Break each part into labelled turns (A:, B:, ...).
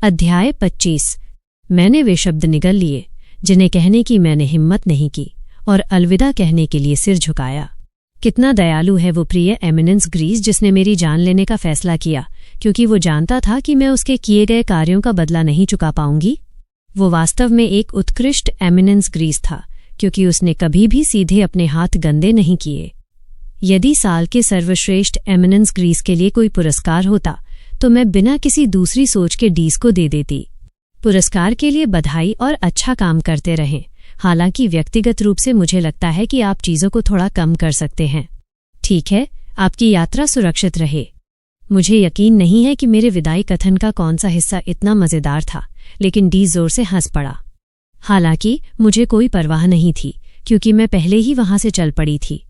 A: अध्याय 25। मैंने वे शब्द निगल लिए जिन्हें कहने की मैंने हिम्मत नहीं की और अलविदा कहने के लिए सिर झुकाया। कितना दयालु है वो प्रिय एमिनेंस ग्रीस जिसने मेरी जान लेने का फैसला किया, क्योंकि वो जानता था कि मैं उसके किए गए कार्यों का बदला नहीं चुका पाऊंगी। वो वास्तव में एक उत्कृष्ट एमिनेंस ग्रीस था, क्योंकि उसने कभी भी सीधे अपने हाथ गंदे नहीं किए। यदि साल के सर्वश्रेष्ठ एमिनेंस ग्रीस के लिए कोई पुरस्कार होता तो मैं बिना किसी दूसरी सोच के डीस को दे देती। पुरस्कार के लिए बधाई और अच्छा काम करते रहें। हालांकि व्यक्तिगत रूप से मुझे लगता है कि आप चीज़ों को थोड़ा कम कर सकते हैं। ठीक है, आपकी यात्रा सुरक्षित रहे। मुझे यकीन नहीं है कि मेरे विदाई कथन का कौन सा हिस्सा इतना मज़ेदार था, लेकिन डी जोर से हंस पड़ा। हालांकि मुझे कोई परवाह नहीं थी, क्योंकि मैं पहले ही वहां से चल पड़ी थी।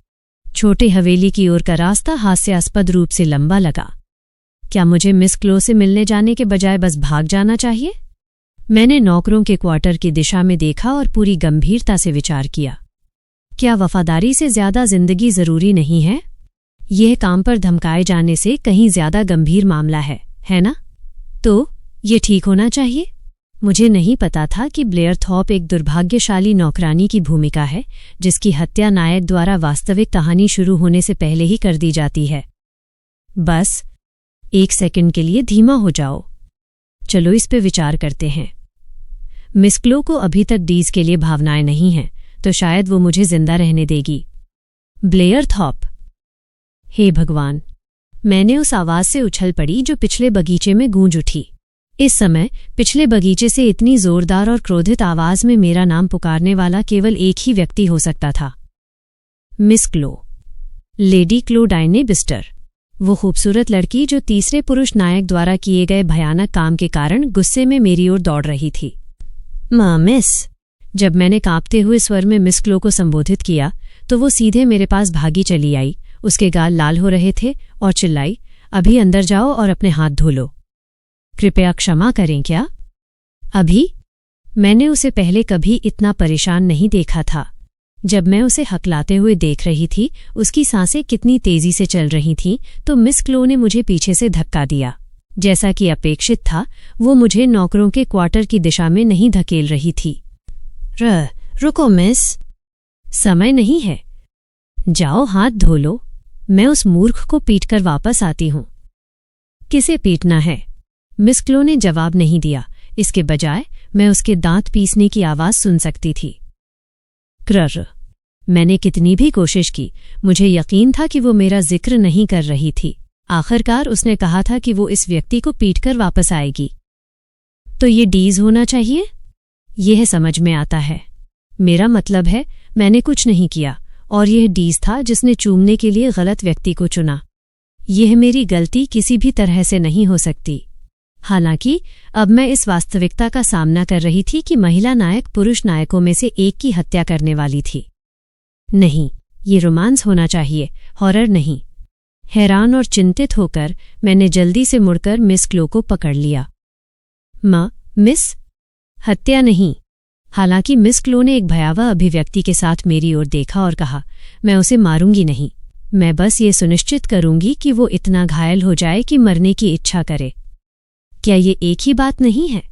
A: छोटे हवेली की ओर का रास्ता हास्यास्पद रूप से लंबा लगा। क्या मुझे मिस क्लो से मिलने जाने के बजाय बस भाग जाना चाहिए? मैंने नौकरों के क्वार्टर की दिशा में देखा और पूरी गंभीरता से विचार किया। क्या वफादारी से ज्यादा जिंदगी जरूरी नहीं है? यह काम पर धमकाए जाने से कहीं ज्यादा गंभीर मामला है ना? तो ये ठीक होना चाहिए। मुझे नहीं पता था कि ब्लेयर थॉर्प एक दुर्भाग्यशाली नौकरानी की भूमिका है, जिसकी हत्या नायक द्वारा वास्तविक कहानी शुरू होने से पहले ही कर दी जाती है। बस एक सेकंड के लिए धीमा हो जाओ। चलो इस पे विचार करते हैं। मिस क्लो को अभी तक डीज के लिए भावनाएं नहीं हैं, तो शायद वो मुझे जिंदा रहने देगी। Blair Thorpe. हे भगवान! मैंने उस आवाज से उछल पड़ी जो पिछले बगीचे में गूंज उठी। इस समय पिछले बगीचे से इतनी जोरदार और क्रोधित आवाज में मेरा नाम पुकारने वाला केवल एक ही व्यक्ति हो सकता था। मिस क्लो, लेडी क्लो डायने बिस्टर, वो खूबसूरत लड़की जो तीसरे पुरुष नायक द्वारा किए गए भयानक काम के कारण गुस्से में मेरी ओर दौड़ रही थी। मिस। जब मैंने कांपते हुए स्वर में मिस क्लो को संबोधित किया तो वो सीधे मेरे पास भागी चली आई। उसके गाल लाल हो रहे थे और चिल्लाई, अभी अंदर जाओ और अपने हाथ धो लो। कृपया क्षमा करें क्या? अभी? मैंने उसे पहले कभी इतना परेशान नहीं देखा था। जब मैं उसे हकलाते हुए देख रही थी, उसकी सांसें कितनी तेजी से चल रही थीं, तो मिस क्लो ने मुझे पीछे से धक्का दिया। जैसा कि अपेक्षित था, वो मुझे नौकरों के क्वार्टर की दिशा में नहीं धकेल रही थी। रुको मिस, समय नहीं है। जाओ हाथ धो लो। मैं उस मूर्ख को पीटकर वापस आती हूं। किसे पीटना है? मिस क्लो ने जवाब नहीं दिया। इसके बजाय मैं उसके दांत पीसने की आवाज सुन सकती थी। कृर। मैंने कितनी भी कोशिश की, मुझे यकीन था कि वो मेरा जिक्र नहीं कर रही थी। आखिरकार उसने कहा था कि वो इस व्यक्ति को पीटकर वापस आएगी। तो ये डीज होना चाहिए? यह समझ में आता है। मेरा मतलब है, मैंने कुछ नहीं किया और यह डीज था जिसने चूमने के लिए गलत व्यक्ति को चुना। यह मेरी गलती किसी भी तरह से नहीं हो सकती। हालांकि अब मैं इस वास्तविकता का सामना कर रही थी कि महिला नायक पुरुष नायकों में से एक की हत्या करने वाली थी। नहीं, ये रोमांस होना चाहिए, हॉरर नहीं। हैरान और होकर मैंने जल्दी से मुड़कर मिस क्लो को पकड़ लिया। मिस? हत्या नहीं। हालांकि मिस क्लो ने एक भयावह अभिव्यक्ति के साथ मेरी ओर देखा और कहा, मैं उसे मारूंगी नहीं। मैं बस ये सुनिश्चित करूंगी कि वो इतना घायल हो जाए कि मरने की इच्छा करे। क्या ये एक ही बात नहीं है?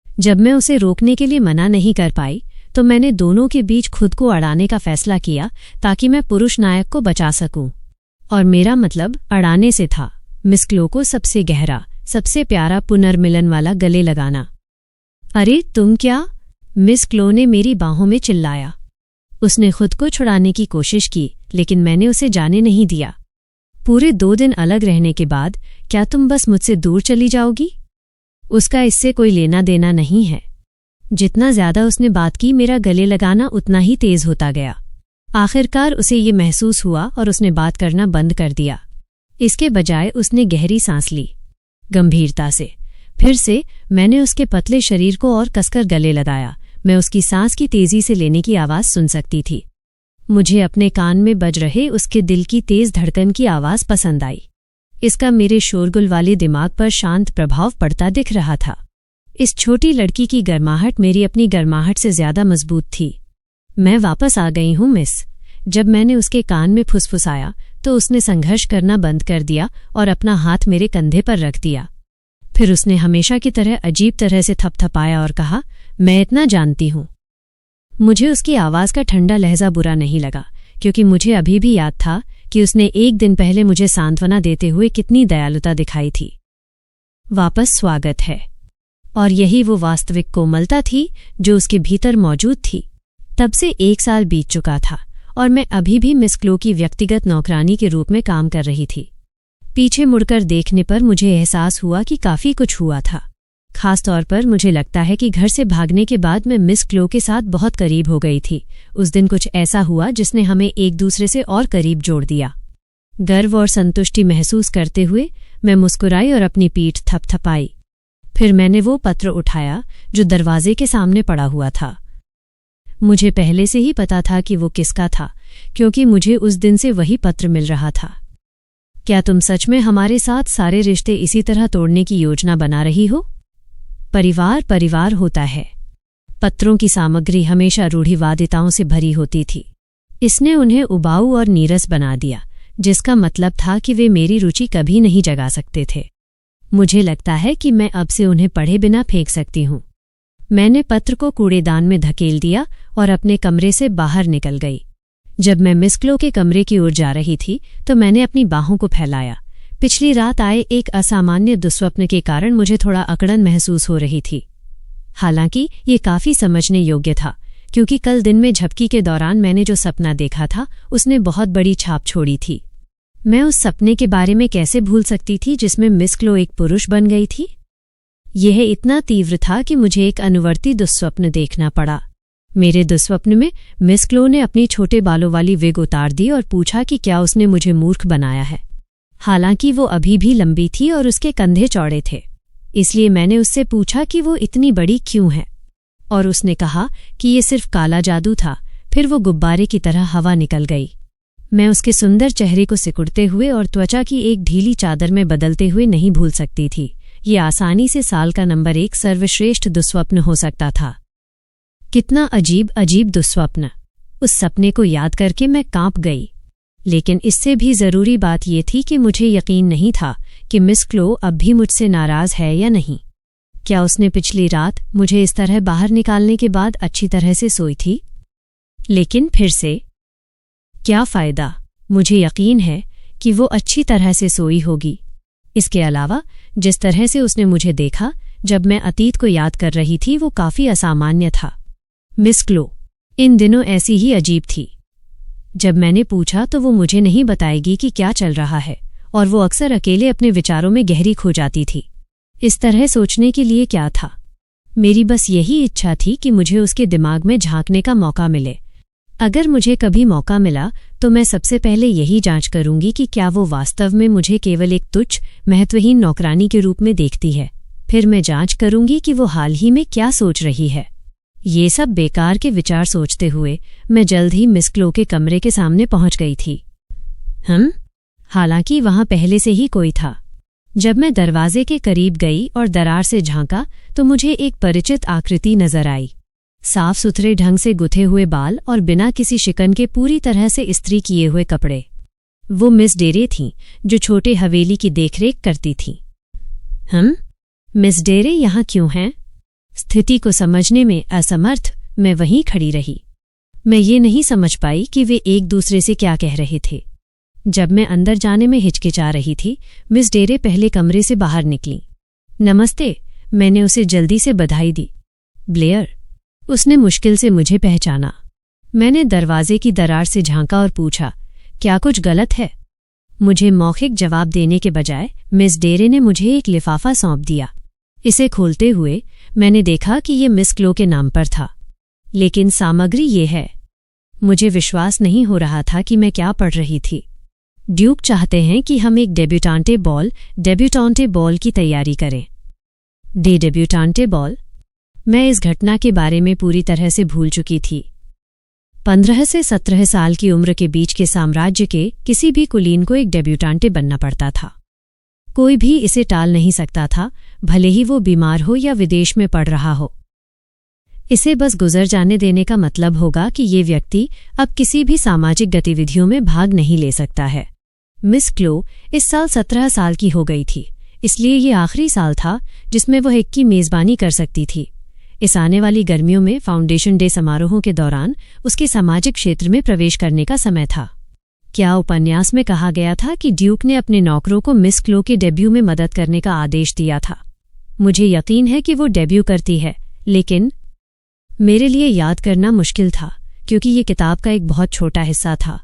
A: जब मैं उसे रोकने के लिए मना नहीं कर पाई, तो मैंने दोनों के बीच खुद को अड़ाने का फैसला किया ताकि मैं पुरुष नायक को बचा सकूं। और मेरा मतलब अड़ाने से था मिस क्लो को सबसे गहरा, सबसे प्यारा पुनर्मिलन वाला गले लगाना। अरे तुम क्या? मिस क्लो ने मेरी बाहों में चिल्लाया। उसने खुद को छुड़ाने की कोशिश की, लेकिन मैंने उसे जाने नहीं दिया। पूरे 2 दिन अलग रहने के बाद क्या तुम बस मुझसे दूर चली जाओगी? उसका इससे कोई लेना देना नहीं है। जितना ज्यादा उसने बात की, मेरा गले लगाना उतना ही तेज होता गया। आखिरकार उसे ये महसूस हुआ और उसने बात करना बंद कर दिया। इसके बजाय उसने गहरी सांस ली, गंभीरता से। फिर से मैंने उसके पतले शरीर को और कसकर गले लगाया। मैं उसकी सांस की तेजी से लेने की आवाज सुन सकती थी। मुझे अपने कान में बज रहे उसके दिल की तेज धड़कन की आवाज पसंद आई। इसका मेरे शोरगुल वाले दिमाग पर शांत प्रभाव पड़ता दिख रहा था। इस छोटी लड़की की गर्माहट मेरी अपनी गर्माहट से ज्यादा मजबूत थी। मैं वापस आ गई हूं मिस। जब मैंने उसके कान में फुसफुसाया तो उसने संघर्ष करना बंद कर दिया और अपना हाथ मेरे कंधे पर रख दिया। फिर उसने हमेशा की तरह अजीब तरह से थपथपाया और कहा, मैं इतना जानती हूं। मुझे उसकी आवाज़ का ठंडा लहजा बुरा नहीं लगा, क्योंकि मुझे अभी भी याद था कि उसने एक दिन पहले मुझे सांत्वना देते हुए कितनी दयालुता दिखाई थी। वापस स्वागत है। और यही वो वास्तविक कोमलता थी जो उसके भीतर मौजूद थी। तब से 1 साल बीत चुका था और मैं अभी भी मिस क्लो की व्यक्तिगत नौकरानी के रूप में काम कर रही थी। पीछे मुड़कर देखने पर मुझे एहसास हुआ कि काफ़ी कुछ हुआ था। खास तौर पर मुझे लगता है कि घर से भागने के बाद मैं मिस क्लो के साथ बहुत करीब हो गई थी। उस दिन कुछ ऐसा हुआ जिसने हमें एक दूसरे से और करीब जोड़ दिया। गर्व और संतुष्टि महसूस करते हुए मैं मुस्कुराई और अपनी पीठ थपथपाई। फिर मैंने वो पत्र उठाया जो दरवाजे के सामने पड़ा हुआ था। मुझे पहले से ही पता था कि वो किसका था, क्योंकि मुझे उस दिन से वही पत्र मिल रहा था। क्या तुम सच में हमारे साथ सारे रिश्ते इसी तरह तोड़ने की योजना बना रही हो? परिवार परिवार होता है। पत्रों की सामग्री हमेशा रूढ़िवादिताओं से भरी होती थी। इसने उन्हें उबाऊ और नीरस बना दिया, जिसका मतलब था कि वे मेरी रुचि कभी नहीं जगा सकते थे। मुझे लगता है कि मैं अब से उन्हें पढ़े बिना फेंक सकती हूँ। मैंने पत्र को कूड़ेदान में धकेल दिया और अपने कमरे से बाहर निकल गई। जब मैं मिस क्लो के कमरे की ओर जा रही थी तो मैंने अपनी बाहों को फैलाया। पिछली रात आए एक असामान्य दुस्वप्न के कारण मुझे थोड़ा अकड़न महसूस हो रही थी। हालांकि ये काफी समझने योग्य था, क्योंकि कल दिन में झपकी के दौरान मैंने जो सपना देखा था उसने बहुत बड़ी छाप छोड़ी थी। मैं उस सपने के बारे में कैसे भूल सकती थी जिसमें मिस क्लो एक पुरुष बन गई थी? यह इतना तीव्र था कि मुझे एक अनुवर्ती दुस्वप्न देखना पड़ा। मेरे दुस्वप्न में मिस क्लो ने अपनी छोटे बालों वाली विग उतार दी और पूछा कि क्या उसने मुझे मूर्ख बनाया है। हालांकि वो अभी भी लंबी थी और उसके कंधे चौड़े थे, इसलिए मैंने उससे पूछा कि वो इतनी बड़ी क्यों है, और उसने कहा कि ये सिर्फ काला जादू था। फिर वो गुब्बारे की तरह हवा निकल गई। मैं उसके सुंदर चेहरे को सिकुड़ते हुए और त्वचा की एक ढीली चादर में बदलते हुए नहीं भूल सकती थी। ये आसानी से साल का नंबर 1 सर्वश्रेष्ठ दुस्वप्न हो सकता था। कितना अजीब अजीब दुस्वप्न। उस सपने को याद करके मैं कांप गई। लेकिन इससे भी जरूरी बात यह थी कि मुझे यकीन नहीं था कि मिस क्लो अब भी मुझसे नाराज है या नहीं। क्या उसने पिछली रात मुझे इस तरह बाहर निकालने के बाद अच्छी तरह से सोई थी? लेकिन फिर से क्या फायदा? मुझे यकीन है कि वो अच्छी तरह से सोई होगी। इसके अलावा जिस तरह से उसने मुझे देखा जब मैं अतीत को याद कर रही थी वो काफी असामान्य था। मिस क्लो इन दिनों ऐसी ही अजीब थी। जब मैंने पूछा तो वो मुझे नहीं बताएगी कि क्या चल रहा है, और वो अक्सर अकेले अपने विचारों में गहरी खो जाती थी। इस तरह सोचने के लिए क्या था? मेरी बस यही इच्छा थी कि मुझे उसके दिमाग में झांकने का मौका मिले। अगर मुझे कभी मौका मिला तो मैं सबसे पहले यही जांच करूंगी कि क्या वो वास्तव में मुझे केवल एक तुच्छ महत्वहीन नौकरानी के रूप में देखती है। फिर मैं जांच करूंगी कि वो हाल ही में क्या सोच रही है। ये सब बेकार के विचार सोचते हुए मैं जल्द ही मिस क्लो के कमरे के सामने पहुंच गई थी। हालांकि वहां पहले से ही कोई था। जब मैं दरवाजे के करीब गई और दरार से झांका तो मुझे एक परिचित आकृति नजर आई। साफ सुथरे ढंग से गुथे हुए बाल और बिना किसी शिकन के पूरी तरह से इस्त्री किए हुए कपड़े। वो मिस डेरे थीं जो छोटे हवेली की देखरेख करती थीं। मिस डेरे यहाँ क्यों हैं? स्थिति को समझने में असमर्थ मैं वहीं खड़ी रही। मैं ये नहीं समझ पाई कि वे एक दूसरे से क्या कह रहे थे। जब मैं अंदर जाने में हिचकिचा रही थी, मिस डेरे पहले कमरे से बाहर निकली। नमस्ते, मैंने उसे जल्दी से बधाई दी। ब्लेयर, उसने मुश्किल से मुझे पहचाना। मैंने दरवाजे की दरार से झांका और पूछा, क्या कुछ गलत है? मुझे मौखिक जवाब देने के बजाय मिस डेरे ने मुझे एक लिफाफा सौंप दिया। इसे खोलते हुए मैंने देखा कि ये मिस क्लो के नाम पर था, लेकिन सामग्री ये है। मुझे विश्वास नहीं हो रहा था कि मैं क्या पढ़ रही थी। ड्यूक चाहते हैं कि हम एक डेब्यूटांटे बॉल की तैयारी करें। डेब्यूटांटे बॉल? मैं इस घटना के बारे में पूरी तरह से भूल चुकी थी। 15 से 17 साल की उम्र के बीच के साम्राज्य के किसी भी कुलीन को एक डेब्यूटांटे बनना पड़ता था। कोई भी इसे टाल नहीं सकता था, भले ही वो बीमार हो या विदेश में पढ़ रहा हो। इसे बस गुजर जाने देने का मतलब होगा कि ये व्यक्ति अब किसी भी सामाजिक गतिविधियों में भाग नहीं ले सकता है। मिस क्लो इस साल 17 साल की हो गई थी। इसलिए ये आखिरी साल था जिसमें वो एक की मेज़बानी कर सकती थी। इस आने वाली गर्मियों में फाउंडेशन डे समारोहों के दौरान उसके सामाजिक क्षेत्र में प्रवेश करने का समय था। क्या उपन्यास में कहा गया था कि ड्यूक ने अपने नौकरों को मिस क्लो के डेब्यू में मदद करने का आदेश दिया था? मुझे यकीन है कि वो डेब्यू करती है, लेकिन मेरे लिए याद करना मुश्किल था क्योंकि ये किताब का एक बहुत छोटा हिस्सा था।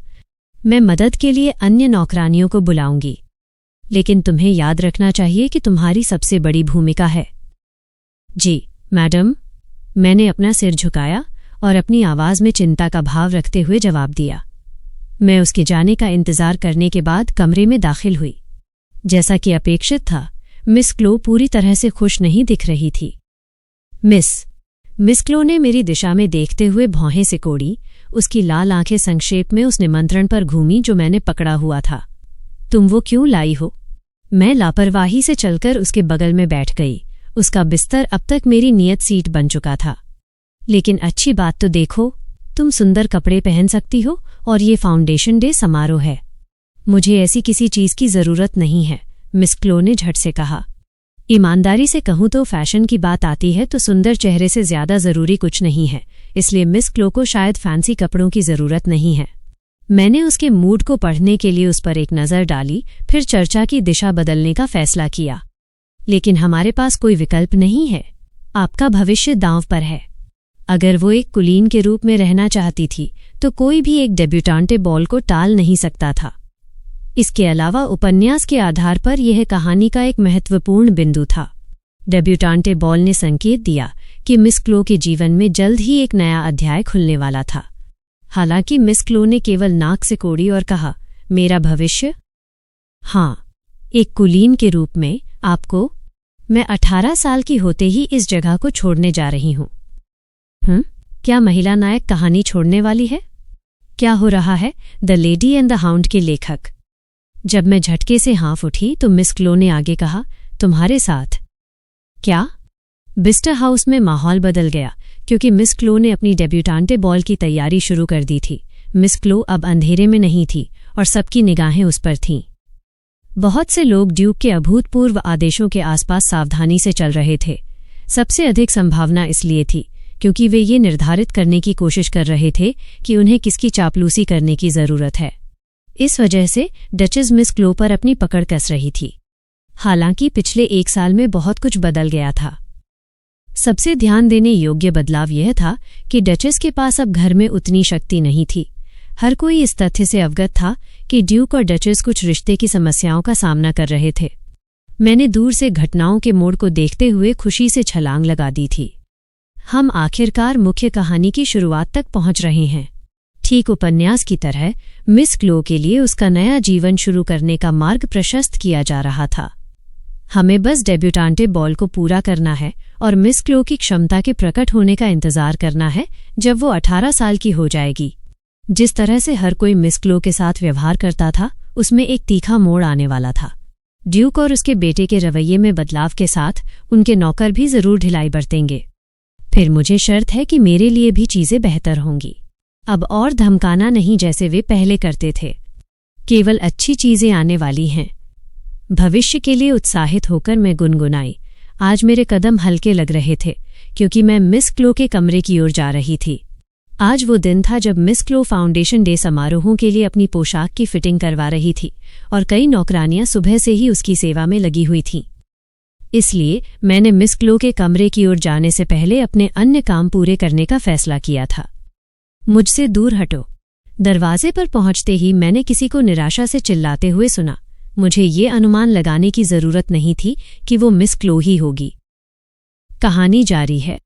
A: मैं मदद के लिए अन्य नौकरानियों को बुलाऊंगी, लेकिन तुम्हें याद रखना चाहिए कि तुम्हारी सबसे बड़ी भूमिका है। जी मैडम, मैंने अपना सिर झुकाया और अपनी आवाज में चिंता का भाव रखते हुए जवाब दिया। मैं उसके जाने का इंतजार करने के बाद कमरे में दाखिल हुई। जैसा कि अपेक्षित था, मिस क्लो पूरी तरह से खुश नहीं दिख रही थी। मिस क्लो ने मेरी दिशा में देखते हुए भौहें सिकोड़ी। उसकी लाल आंखें संक्षेप में उस निमंत्रण पर घूमी जो मैंने पकड़ा हुआ था। तुम वो क्यों लाई हो? मैं लापरवाही से चलकर उसके बगल में बैठ गई। उसका बिस्तर अब तक मेरी नियत सीट बन चुका था। लेकिन अच्छी बात तो देखो, तुम सुंदर कपड़े पहन सकती हो और ये फाउंडेशन डे समारोह है। मुझे ऐसी किसी चीज की जरूरत नहीं है, मिस क्लो ने झट से कहा। ईमानदारी से कहूं तो फैशन की बात आती है तो सुंदर चेहरे से ज्यादा जरूरी कुछ नहीं है, इसलिए मिस क्लो को शायद फैंसी कपड़ों की जरूरत नहीं है। मैंने उसके मूड को पढ़ने के लिए उस पर एक नज़र डाली, फिर चर्चा की दिशा बदलने का फैसला किया। लेकिन हमारे पास कोई विकल्प नहीं है। आपका भविष्य दांव पर है। अगर वो एक कुलीन के रूप में रहना चाहती थी तो कोई भी एक डेब्यूटांटे बॉल को टाल नहीं सकता था। इसके अलावा उपन्यास के आधार पर यह कहानी का एक महत्वपूर्ण बिंदु था। डेब्यूटांटे बॉल ने संकेत दिया कि मिस क्लो के जीवन में जल्द ही एक नया अध्याय खुलने वाला था। हालांकि मिस क्लो ने केवल नाक से कोड़ी और कहा, मेरा भविष्य? हाँ, एक कुलीन के रूप में आपको। मैं 18 साल की होते ही इस जगह को छोड़ने जा रही हूं। क्या महिला नायक कहानी छोड़ने वाली है? क्या हो रहा है? The lady and the hound के लेखक। जब मैं झटके से हाँफ उठी तो मिस क्लो ने आगे कहा, तुम्हारे साथ? क्या? बिस्टर हाउस में माहौल बदल गया क्योंकि मिस क्लो ने अपनी डेब्यूटांटे बॉल की तैयारी शुरू कर दी थी। मिस क्लो अब अंधेरे में नहीं थी और सबकी निगाहें उस पर थीं। बहुत से लोग ड्यूक के अभूतपूर्व आदेशों के आसपास सावधानी से चल रहे थे। सबसे अधिक संभावना इसलिए थी क्योंकि वे ये निर्धारित करने की कोशिश कर रहे थे कि उन्हें किसकी चापलूसी करने की जरूरत है। इस वजह से डचेस मिस क्लो पर अपनी पकड़ कस रही थी। हालांकि पिछले 1 साल में बहुत कुछ बदल गया था। सबसे ध्यान देने योग्य बदलाव यह था कि डचेस के पास अब घर में उतनी शक्ति नहीं थी। हर कोई इस तथ्य से अवगत था कि ड्यूक और डचेस कुछ रिश्ते की समस्याओं का सामना कर रहे थे। मैंने दूर से घटनाओं के मोड़ को देखते हुए खुशी से छलांग लगा दी थी। हम आखिरकार मुख्य कहानी की शुरुआत तक पहुंच रहे हैं। ठीक उपन्यास की तरह मिस क्लो के लिए उसका नया जीवन शुरू करने का मार्ग प्रशस्त किया जा रहा था। हमें बस डेब्यूटांटे बॉल को पूरा करना है और मिस क्लो की क्षमता के प्रकट होने का इंतजार करना है जब वो 18 साल की हो जाएगी। जिस तरह से हर कोई मिस क्लो के साथ व्यवहार करता था, उसमें एक तीखा मोड़ आने वाला था। ड्यूक और उसके बेटे के रवैये में बदलाव के साथ उनके नौकर भी जरूर ढिलाई बरतेंगे। फिर मुझे शर्त है कि मेरे लिए भी चीजें बेहतर होंगी। अब और धमकाना नहीं जैसे वे पहले करते थे। केवल अच्छी चीजें आने वाली हैं। भविष्य के लिए उत्साहित होकर मैं गुनगुनाई। आज मेरे कदम हल्के लग रहे थे क्योंकि मैं मिस क्लो के कमरे की ओर जा रही थी। आज वो दिन था जब मिस क्लो फाउंडेशन डे समारोहों के लिए अपनी पोशाक की फिटिंग करवा रही थी और कई नौकरानियां सुबह से ही उसकी सेवा में लगी हुई थीं। इसलिए मैंने मिस क्लो के कमरे की ओर जाने से पहले अपने अन्य काम पूरे करने का फैसला किया था। मुझसे दूर हटो। दरवाजे पर पहुंचते ही मैंने किसी को निराशा से चिल्लाते हुए सुना। मुझे ये अनुमान लगाने की जरूरत नहीं थी कि वो मिस क्लो ही होगी। कहानी जारी है।